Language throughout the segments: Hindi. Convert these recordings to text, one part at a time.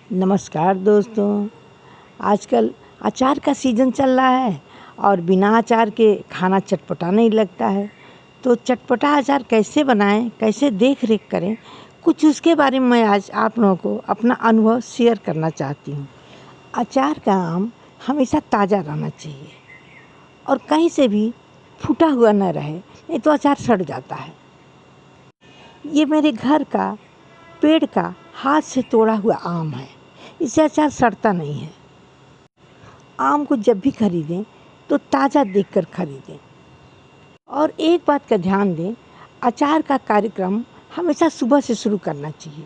नमस्कार दोस्तों। आजकल अचार का सीज़न चल रहा है और बिना अचार के खाना चटपटा नहीं लगता है। तो चटपटा अचार कैसे बनाएं, कैसे देख रेख करें, कुछ उसके बारे में मैं आज आप लोगों को अपना अनुभव शेयर करना चाहती हूँ। अचार का आम हमेशा ताज़ा रहना चाहिए और कहीं से भी फूटा हुआ न रहे, नहीं तो अचार सड़ जाता है। ये मेरे घर का पेड़ का हाथ से तोड़ा हुआ आम है, इससे अचार सड़ता नहीं है। आम को जब भी खरीदें तो ताज़ा देखकर खरीदें। और एक बात का ध्यान दें, अचार का कार्यक्रम हमेशा सुबह से शुरू करना चाहिए।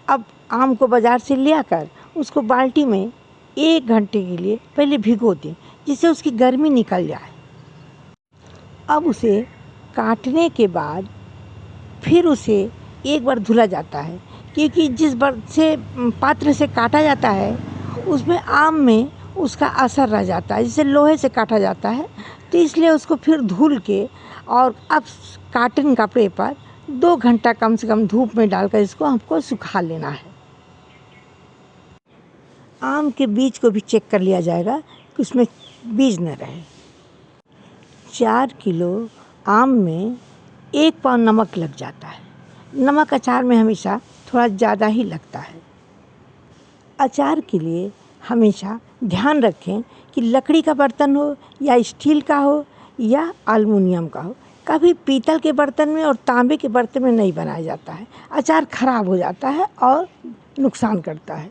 अब आम को बाज़ार से ले आकर उसको बाल्टी में 1 घंटे के लिए पहले भिगो दें, जिससे उसकी गर्मी निकल जाए। अब उसे काटने के बाद फिर उसे एक बार धुला जाता है, क्योंकि जिस पात्र से काटा जाता है उसमें आम में उसका असर रह जाता है, जिसे लोहे से काटा जाता है। तो इसलिए उसको फिर धुल के और अब कॉटन कपड़े पर 2 घंटा कम से कम धूप में डालकर इसको हमको सुखा लेना है। आम के बीज को भी चेक कर लिया जाएगा कि उसमें बीज न रहे। 4 किलो आम में 1 पाव नमक लग जाता है। नमक अचार में हमेशा थोड़ा ज़्यादा ही लगता है। अचार के लिए हमेशा ध्यान रखें कि लकड़ी का बर्तन हो या स्टील का हो या एल्युमिनियम का हो। कभी पीतल के बर्तन में और तांबे के बर्तन में नहीं बनाया जाता है, अचार खराब हो जाता है और नुकसान करता है।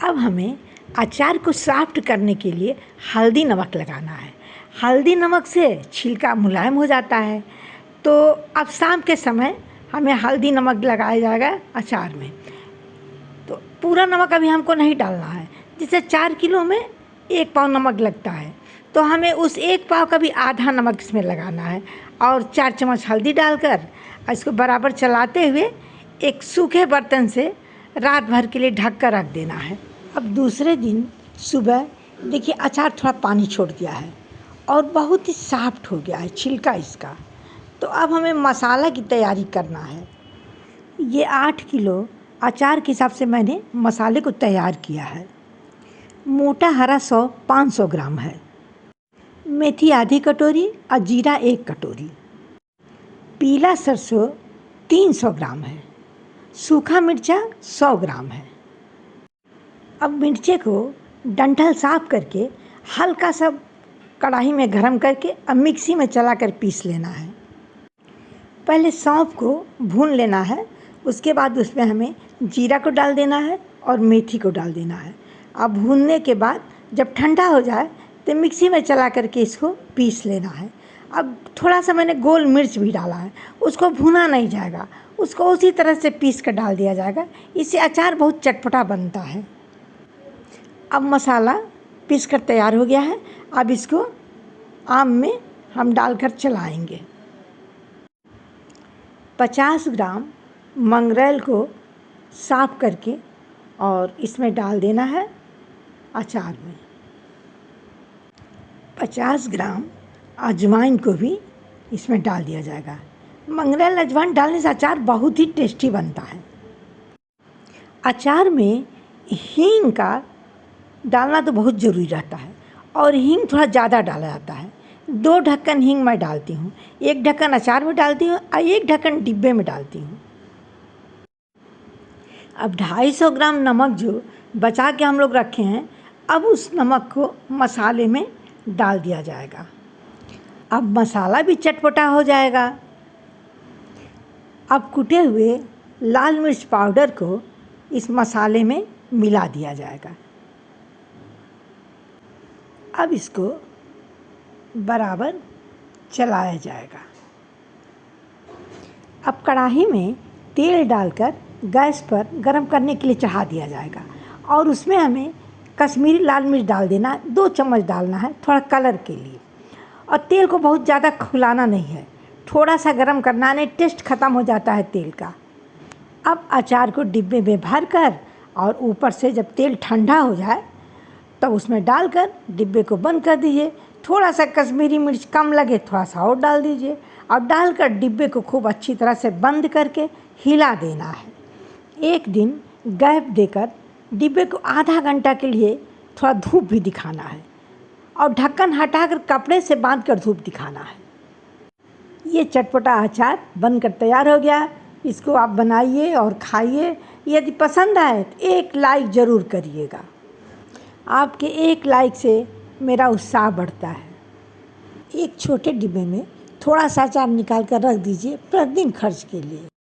अब हमें अचार को सॉफ्ट करने के लिए हल्दी नमक लगाना है। हल्दी नमक से छिलका मुलायम हो जाता है। तो अब शाम के समय हमें हल्दी नमक लगाया जाएगा अचार में। तो पूरा नमक अभी हमको नहीं डालना है, जिससे 4 किलो में 1 पाव नमक लगता है। तो हमें उस 1 पाव का भी आधा नमक इसमें लगाना है और 4 चम्मच हल्दी डालकर इसको बराबर चलाते हुए एक सूखे बर्तन से रात भर के लिए ढक कर रख देना है। अब दूसरे दिन सुबह देखिए अचार थोड़ा पानी छोड़ दिया है और बहुत ही सॉफ्ट हो गया है छिलका इसका। तो अब हमें मसाला की तैयारी करना है। ये 8 किलो अचार के हिसाब से मैंने मसाले को तैयार किया है। मोटा हरा सौ 500 ग्राम है, मेथी आधी कटोरी और जीरा 1 कटोरी, पीला सरसों 300 ग्राम है, सूखा मिर्चा 100 ग्राम है। अब मिर्चे को डंठल साफ करके हल्का सा कढ़ाई में गरम करके अब मिक्सी में चलाकर पीस लेना है। पहले सौंफ को भून लेना है, उसके बाद उसमें हमें जीरा को डाल देना है और मेथी को डाल देना है। अब भूनने के बाद जब ठंडा हो जाए तो मिक्सी में चला करके इसको पीस लेना है। अब थोड़ा सा मैंने गोल मिर्च भी डाला है, उसको भुना नहीं जाएगा, उसको उसी तरह से पीस कर डाल दिया जाएगा। इससे अचार बहुत चटपटा बनता है। अब मसाला पीस कर तैयार हो गया है। अब इसको आम में हम डालकर चलाएंगे। 50 ग्राम मंगरेल को साफ करके और इसमें डाल देना है अचार में। 50 ग्राम अजवाइन को भी इसमें डाल दिया जाएगा। मंगरेल अजवाइन डालने से अचार बहुत ही टेस्टी बनता है। अचार में हींग का डालना तो बहुत ज़रूरी रहता है और हींग थोड़ा ज़्यादा डाला जाता है। 2 ढक्कन हींग मैं डालती हूँ, 1 ढक्कन अचार में डालती हूँ और 1 ढक्कन डिब्बे में डालती हूँ। अब 250 ग्राम नमक जो बचा के हम लोग रखे हैं, अब उस नमक को मसाले में डाल दिया जाएगा। अब मसाला भी चटपटा हो जाएगा। अब कुटे हुए लाल मिर्च पाउडर को इस मसाले में मिला दिया जाएगा। अब इसको बराबर चलाया जाएगा। अब कढ़ाई में तेल डालकर गैस पर गरम करने के लिए चढ़ा दिया जाएगा और उसमें हमें कश्मीरी लाल मिर्च डाल देना, 2 चम्मच डालना है थोड़ा कलर के लिए। और तेल को बहुत ज़्यादा खुलाना नहीं है, थोड़ा सा गरम करना, नहीं टेस्ट ख़त्म हो जाता है तेल का। अब अचार को डिब्बे में भर कर और ऊपर से जब तेल ठंडा हो जाए तब उसमें डालकर डिब्बे को बंद कर दीजिए। थोड़ा सा कश्मीरी मिर्च कम लगे थोड़ा सा और डाल दीजिए और डालकर डिब्बे को खूब अच्छी तरह से बंद करके हिला देना है। 1 दिन गैप देकर डिब्बे को आधा घंटा के लिए थोड़ा धूप भी दिखाना है और ढक्कन हटाकर कपड़े से बांधकर धूप दिखाना है। ये चटपटा अचार बनकर तैयार हो गया। इसको आप बनाइए और खाइए। यदि पसंद आए तो एक लाइक ज़रूर करिएगा। आपके एक लाइक से मेरा उत्साह बढ़ता है। एक छोटे डिब्बे में थोड़ा सा अचार निकाल कर रख दीजिए प्रतिदिन खर्च के लिए।